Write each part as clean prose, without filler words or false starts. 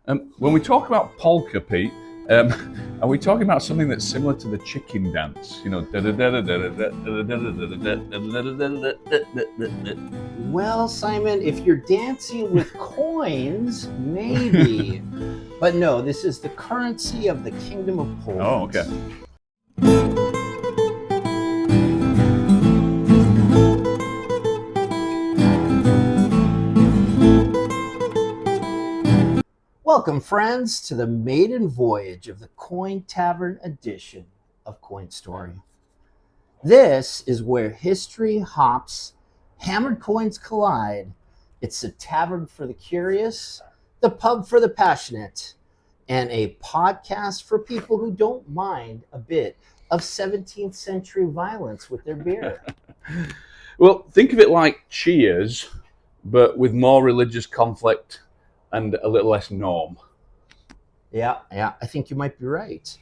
When we talk about polka, Pete, are we talking about something that's similar to the chicken dance? You know, Well, Simon, if you're dancing with coins, maybe. But no, this is the currency of the Kingdom of Poland. Oh, okay. Welcome, friends, to the maiden voyage of the Coin Tavern edition of Coin Story. This is where history hops, hammered coins collide. It's a tavern for the curious, the pub for the passionate, and a podcast for people who don't mind a bit of 17th century violence with their beer. Well, think of it like Cheers, but with more religious conflict and a little less norm. Yeah, I think you might be right.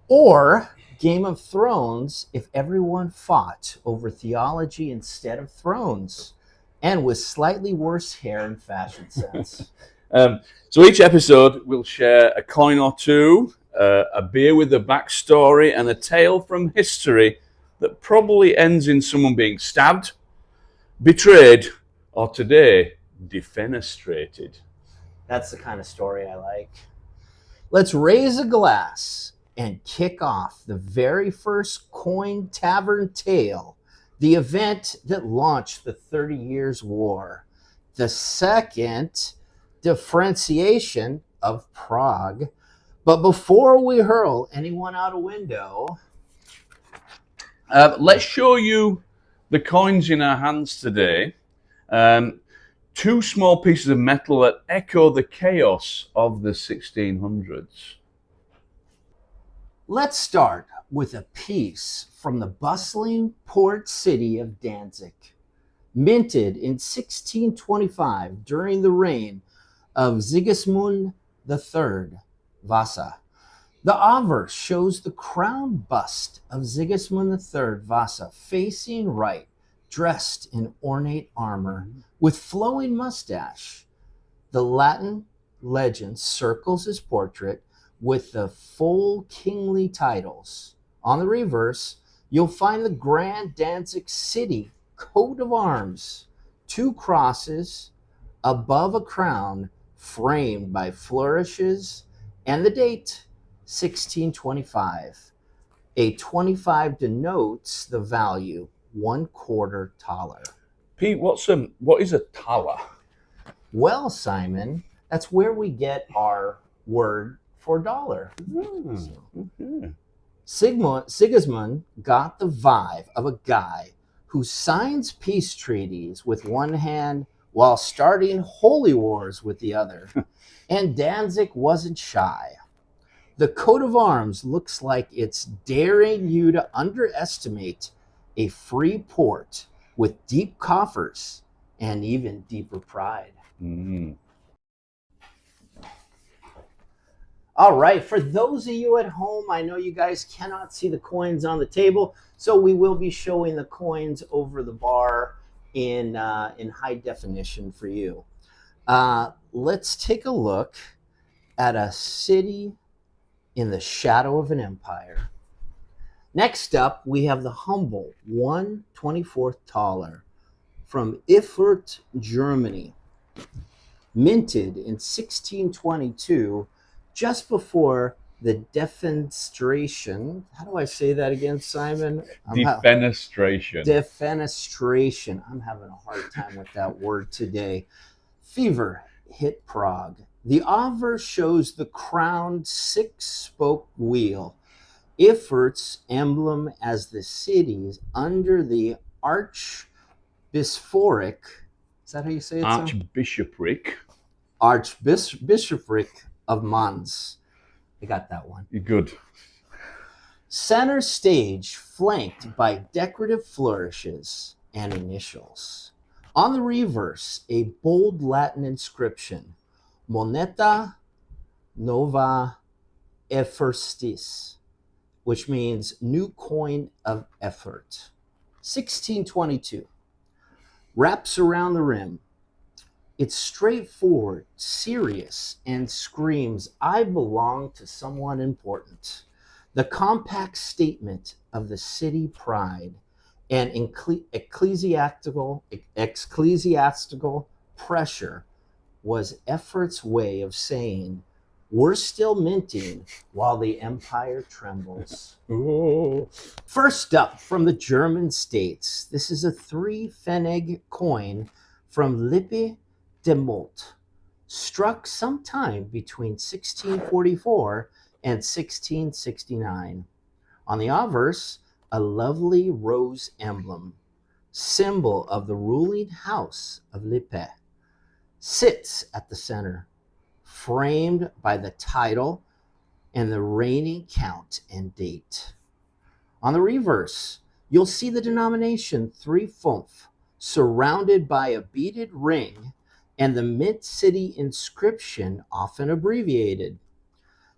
Or Game of Thrones if everyone fought over theology instead of thrones, and with slightly worse hair and fashion sense. So each episode we'll share a coin or two, a beer with a backstory, and a tale from history that probably ends in someone being stabbed, betrayed, or today, defenestrated. That's the kind of story I like. Let's raise a glass and kick off the very first Coin Tavern tale, the event that launched the 30 Years' War, the second differentiation of Prague. But before we hurl anyone out a window, let's show you the coins in our hands today. Two small pieces of metal that echo the chaos of the 1600s. let's start with a piece from the bustling port city of Danzig, minted in 1625 during the reign of Sigismund III Vasa. The obverse shows the crown bust of Sigismund III Vasa facing right, dressed in ornate armor with flowing mustache. The Latin legend circles his portrait with the full kingly titles. On the reverse, you'll find the Grand Danzig City coat of arms, two crosses above a crown framed by flourishes, and the date, 1625. A 25 denotes the value, 1/4 thaler. Pete, what is a thaler? Well, Simon, that's where we get our word for dollar. Sigismund got the vibe of a guy who signs peace treaties with one hand while starting holy wars with the other. And Danzig wasn't shy. The coat of arms looks like it's daring you to underestimate a free port with deep coffers and even deeper pride. All right, for those of you at home, I know you guys cannot see the coins on the table, so we will be showing the coins over the bar in high definition for you. Let's take a look at a city in the shadow of an empire. Next up, we have the humble 1/24 thaler from Erfurt, Germany, minted in 1622, just before the defenestration. How do I say that again, Simon? Defenestration. Defenestration. I'm having a hard time with that word today. Fever hit Prague. The obverse shows the crowned six-spoke wheel, Erfurt's emblem as the city's under the archbishopric. Is that how you say it? Archbishopric. Archbishopric of Mainz. I got that one. You're good. Center stage flanked by decorative flourishes and initials. On the reverse, a bold Latin inscription, Moneta Nova Erfurtis, which means new coin of Erfurt. 1622. Wraps around the rim. It's straightforward, serious, and screams, I belong to someone important. The compact statement of the city pride and ecclesiastical pressure was effort's way of saying, we're still minting while the empire trembles. Oh. First up from the German states, this is a 3 Pfennig coin from Lippe de Molt, struck sometime between 1644 and 1669. On the obverse, a lovely rose emblem, symbol of the ruling house of Lippe, sits at the center, framed by the title and the reigning count and date. On the reverse, you'll see the denomination 3 Pfund, surrounded by a beaded ring and the Mint City inscription, often abbreviated.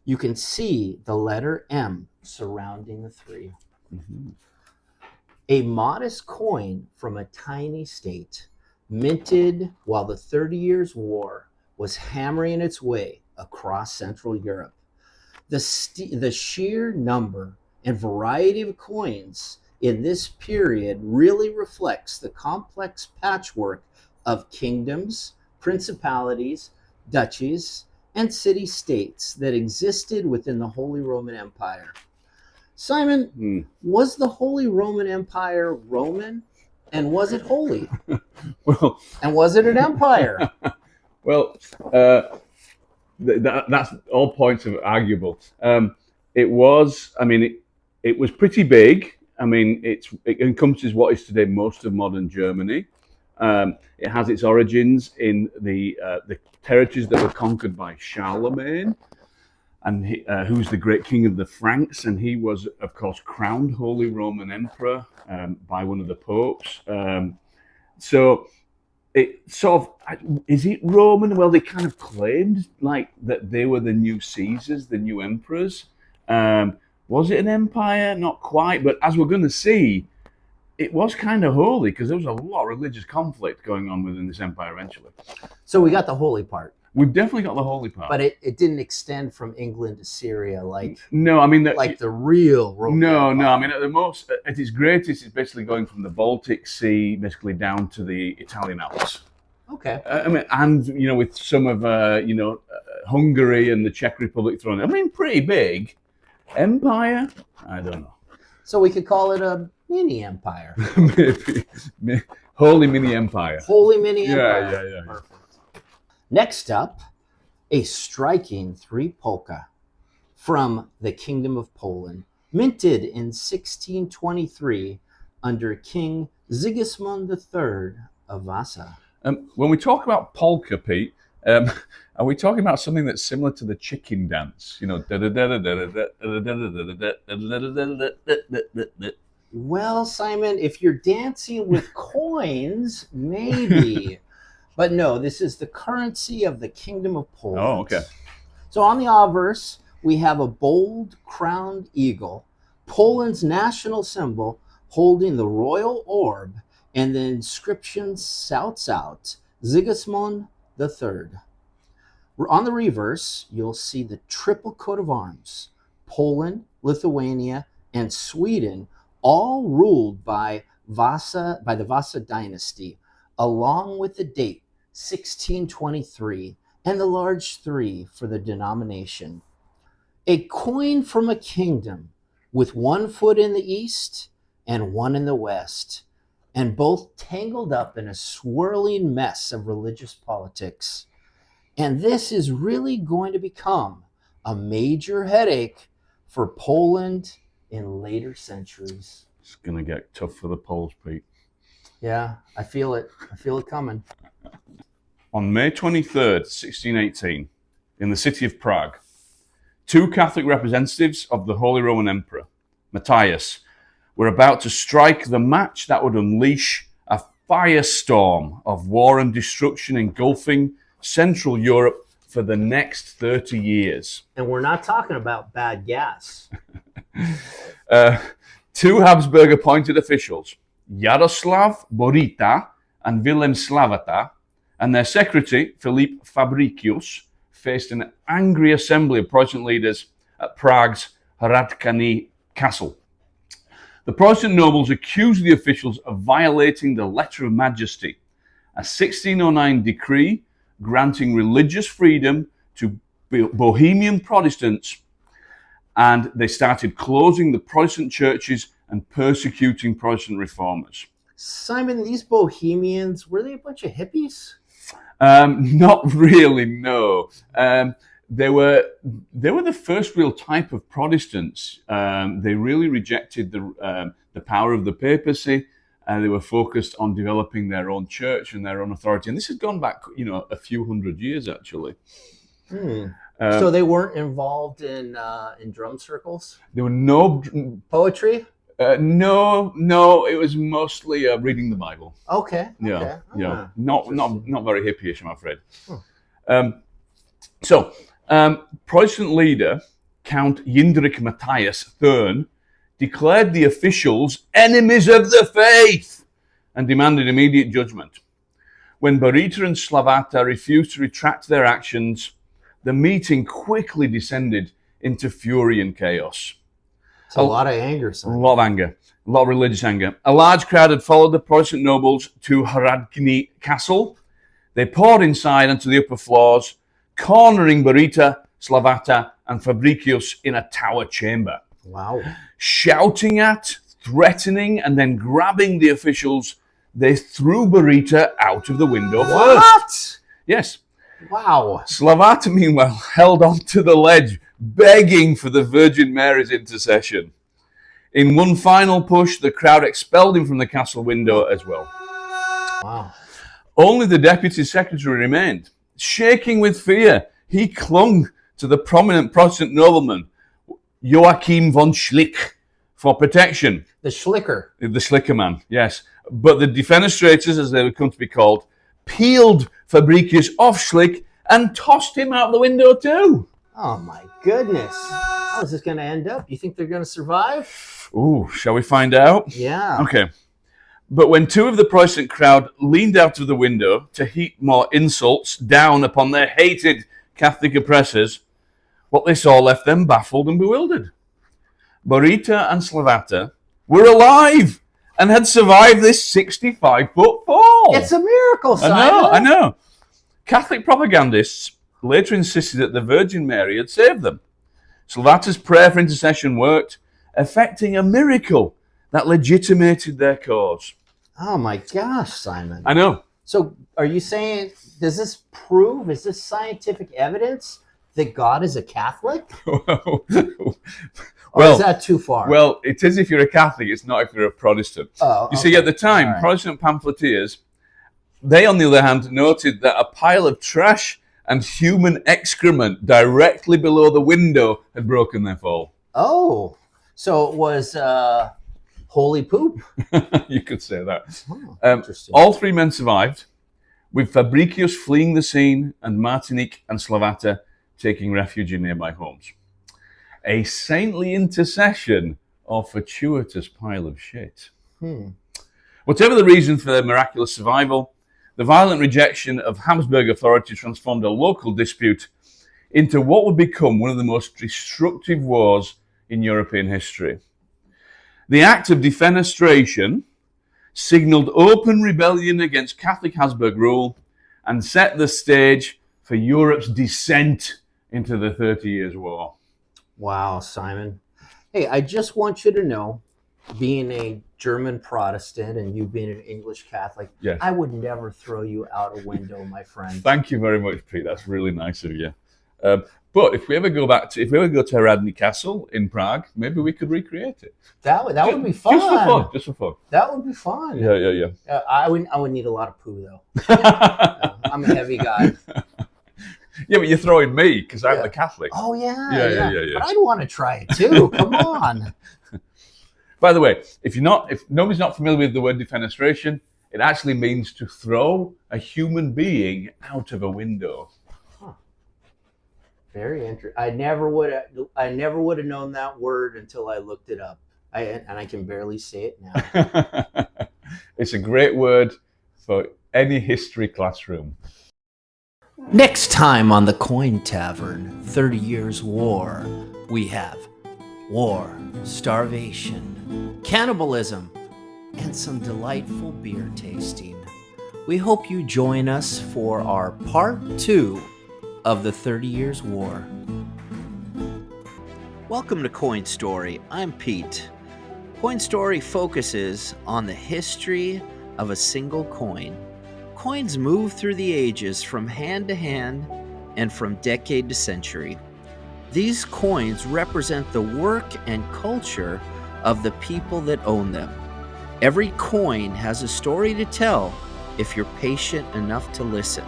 You can see the letter M surrounding the 3. Mm-hmm. A modest coin from a tiny state, minted while the 30 Years' War was hammering its way across Central Europe. The sheer number and variety of coins in this period really reflects the complex patchwork of kingdoms, principalities, duchies, and city-states that existed within the Holy Roman Empire. Simon, was the Holy Roman Empire Roman? And was it holy? Well, and was it an empire? Well, that's all points of arguable. It was, I mean, it was pretty big. I mean, it encompasses what is today most of modern Germany. It has its origins in the territories that were conquered by Charlemagne, and who's the great king of the Franks, and he was, of course, crowned Holy Roman Emperor by one of the popes. So it sort of, is it Roman? Well, they kind of claimed like that they were the new Caesars, the new emperors. Was it an empire? Not quite, but as we're going to see, it was kind of holy because there was a lot of religious conflict going on within this empire eventually. So we got the holy part. We've definitely got the holy part. But it didn't extend from England to Syria like no, I mean like the real Roman No, Empire. no, I mean at its greatest, it's basically going from the Baltic Sea basically down to the Italian Alps. Okay. I mean, and with some of Hungary and the Czech Republic thrown in. I mean, pretty big empire. I don't know. So we could call it a mini empire. Maybe holy mini empire. Holy mini empire. Yeah. Perfect. Next up, a striking 3 polka from the Kingdom of Poland, minted in 1623 under King Sigismund III of Vasa. When we talk about polka, Pete, are we talking about something that's similar to the chicken dance? Well, Simon, if you're dancing with coins, maybe. But no, this is the currency of the Kingdom of Poland. Oh, okay. So on the obverse, we have a bold crowned eagle, Poland's national symbol, holding the royal orb, and the inscription shouts out, Sigismund III. On the reverse, you'll see the triple coat of arms, Poland, Lithuania, and Sweden, all ruled by the Vasa dynasty, along with the date 1623 and the large 3 for the denomination. A coin from a kingdom with 1 foot in the east and 1 in the west, and both tangled up in a swirling mess of religious politics. And this is really going to become a major headache for Poland in later centuries. It's going to get tough for the Poles, Pete. Yeah, I feel it. I feel it coming. On May 23rd, 1618, in the city of Prague, 2 Catholic representatives of the Holy Roman Emperor, Matthias, were about to strike the match that would unleash a firestorm of war and destruction engulfing Central Europe for the next 30 years. And we're not talking about bad gas. 2 Habsburg-appointed officials, Jaroslav Borita and Willem Slavata, and their secretary, Philippe Fabricius, faced an angry assembly of Protestant leaders at Prague's Hradčany Castle. The Protestant nobles accused the officials of violating the Letter of Majesty, a 1609 decree granting religious freedom to Bohemian Protestants, and they started closing the Protestant churches and persecuting Protestant reformers. Simon, these Bohemians, were they a bunch of hippies? Not really, no. They were the first real type of Protestants. They really rejected the power of the papacy, and they were focused on developing their own church and their own authority. And this has gone back, a few hundred years actually. So they weren't involved in drum circles? There were no poetry. No, it was mostly reading the Bible. Okay. Yeah. Ah, Not very hippie-ish, I'm afraid. Protestant leader Count Jindřich Matthias Thurn declared the officials enemies of the faith and demanded immediate judgment. When Barita and Slavata refused to retract their actions, the meeting quickly descended into fury and chaos. It's a lot of anger, son. A lot of anger, a lot of religious anger. A large crowd had followed the Protestant nobles to Hradčany Castle. They poured inside onto the upper floors, cornering Barita, Slavata, and Fabricius in a tower chamber. Wow. Shouting at, threatening, and then grabbing the officials, they threw Barita out of the window first. Yes. Wow. Slavata, meanwhile, held onto the ledge, begging for the Virgin Mary's intercession. In one final push, the crowd expelled him from the castle window as well. Wow. Only the deputy secretary remained. Shaking with fear, he clung to the prominent Protestant nobleman, Joachim von Schlick, for protection. The Schlicker. The Schlicker man, yes. But the defenestrators, as they would come to be called, peeled Fabricius off Schlick and tossed him out the window too. Oh my goodness. How is this going to end up? You think they're going to survive? Ooh, shall we find out? Yeah. Okay. But when two of the Protestant crowd leaned out of the window to heap more insults down upon their hated Catholic oppressors, what they saw left them baffled and bewildered. Barita and Slavata were alive and had survived this 65-foot fall. It's a miracle, Simon. I know. Catholic propagandists later insisted that the Virgin Mary had saved them. Slavata's prayer for intercession worked, effecting a miracle that legitimated their cause. Oh my gosh, Simon. I know. So are you saying, is this scientific evidence that God is a Catholic? Or is that too far? Well, it is if you're a Catholic, it's not if you're a Protestant. Oh, you see, at the time, right, Protestant pamphleteers, they, on the other hand, noted that a pile of trash and human excrement directly below the window had broken their fall. Oh, so it was holy poop? You could say that. Oh, interesting. All three men survived, with Fabricius fleeing the scene and Martinique and Slavata taking refuge in nearby homes. A saintly intercession or fortuitous pile of shit. Whatever the reason for their miraculous survival, the violent rejection of Habsburg authority transformed a local dispute into what would become one of the most destructive wars in European history. The act of defenestration signaled open rebellion against Catholic Habsburg rule and set the stage for Europe's descent into the 30 Years' War. Wow, Simon. Hey, I just want you to know, being a German Protestant and you being an English Catholic, yes, I would never throw you out a window, my friend. Thank you very much, Pete. That's really nice of you. But if we ever go to Hradčany Castle in Prague, maybe we could recreate it. That would be fun. Just for fun. That would be fun. Yeah. I would need a lot of poo though. I'm a heavy guy. Yeah, but you're throwing me because I'm the Catholic. Oh yeah. But I'd want to try it too. Come on. By the way, if nobody's not familiar with the word defenestration, it actually means to throw a human being out of a window. Huh. Very interesting. I never would have known that word until I looked it up. And I can barely say it now. It's a great word for any history classroom. Next time on the Coin Tavern, 30 Years War, we have war, starvation, cannibalism, and some delightful beer tasting. We hope you join us for our part 2 of the 30 Years War. Welcome to Coin Story. I'm Pete. Coin Story focuses on the history of a single coin. Coins move through the ages from hand to hand and from decade to century. These coins represent the work and culture of the people that own them. Every coin has a story to tell if you're patient enough to listen.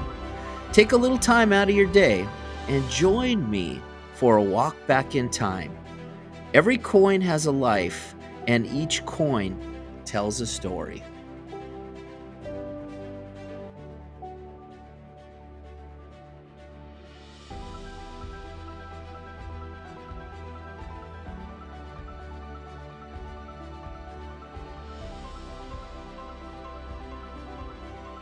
Take a little time out of your day and join me for a walk back in time. Every coin has a life, and each coin tells a story.